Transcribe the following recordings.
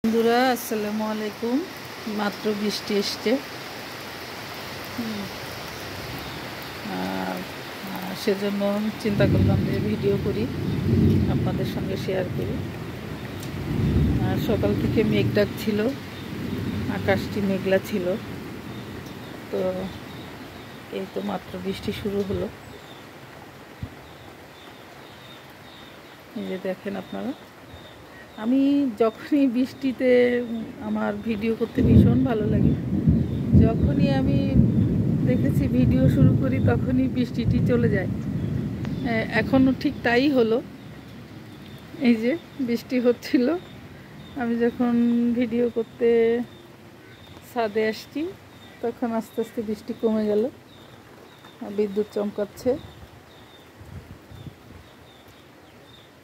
বন্ধুরা আসসালামু আলাইকুম। মাত্র বৃষ্টি এসছে, সেজন্য চিন্তা করলাম যে ভিডিও করি, আপনাদের সঙ্গে শেয়ার করি। সকাল থেকে মেঘ ডাক ছিল, আকাশটি মেঘলা ছিল, তো এই তো মাত্র বৃষ্টি শুরু হলো। এই যে দেখেন আপনারা, আমি যখনই বৃষ্টিতে আমার ভিডিও করতে ভীষণ ভালো লাগে। যখনই আমি দেখেছি ভিডিও শুরু করি তখনই বৃষ্টিটি চলে যায়। এখনও ঠিক তাই হলো। এই যে বৃষ্টি হচ্ছিল, আমি যখন ভিডিও করতে ছাদে আসছি তখন আস্তে আস্তে বৃষ্টি কমে গেল। বিদ্যুৎ চমকাচ্ছে,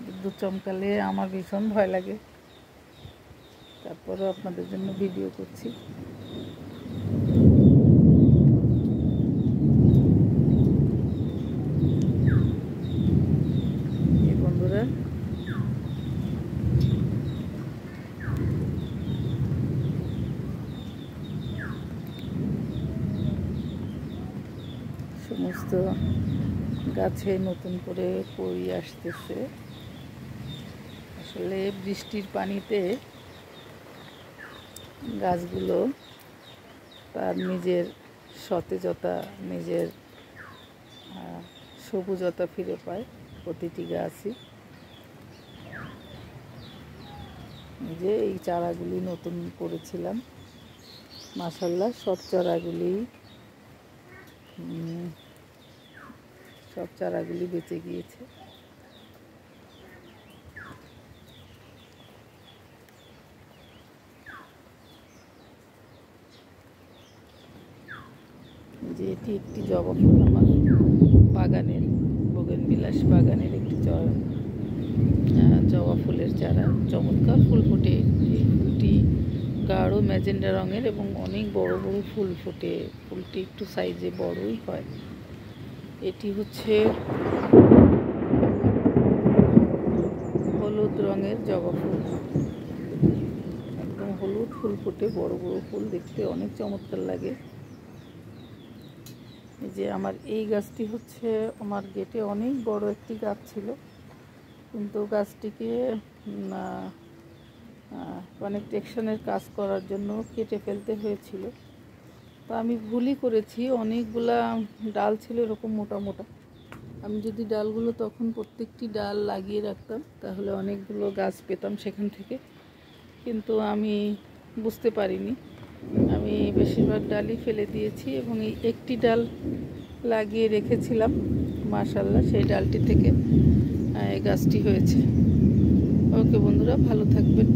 বিদ্যুৎ চমকালে আমার ভীষণ ভয় লাগে, তারপরেও আপনাদের জন্য ভিডিও করছি। এই বন্ধুরা, সমস্ত গাছে নতুন করে পরি আসতেছে। আসলে বৃষ্টির পানিতে গাছগুলো তার নিজের সতেজতা, নিজের সবুজতা ফিরে পায়, প্রতিটি গাছই। যে এই চারাগুলি নতুন করেছিলাম, মাশাআল্লাহ সব চারাগুলি বেঁচে গিয়েছে। যে এটি একটি জবা ফুল, আমার বাগানের বোগেনবিলাস বাগানের একটি জবা ফুলের চারা। চমৎকার ফুল ফোটে। এই ফুলটি গাঢ় ম্যাজেন্ডা রঙের এবং অনেক বড় বড় ফুল ফোটে। ফুলটি একটু সাইজে বড়ই হয়। এটি হচ্ছে হলুদ রঙের জবা ফুল, একদম হলুদ ফুল ফোটে, বড় বড় ফুল, দেখতে অনেক চমৎকার লাগে। এই যে আমার এই গাছটি হচ্ছে আমার গেটে অনেক বড় একটি গাছ ছিল, কিন্তু গাছটিকে কানেকশনের কাজ করার জন্য কেটে ফেলতে হয়েছিল। তো আমি ভুলই করেছি, অনেকগুলা ডাল ছিল এরকম মোটা মোটা। আমি যদি ডালগুলো তখন প্রত্যেকটি ডাল লাগিয়ে রাখতাম তাহলে অনেকগুলো গাছ পেতাম সেখান থেকে, কিন্তু আমি বুঝতে পারিনি। আমি বেশিরভাগ ডালই ফেলে দিয়েছি এবং এই একটি ডাল লাগিয়ে রেখেছিলাম। মাশাআল্লাহ সেই ডালটি থেকে এই গাছটি হয়েছে। ওকে বন্ধুরা, ভালো থাকবেন।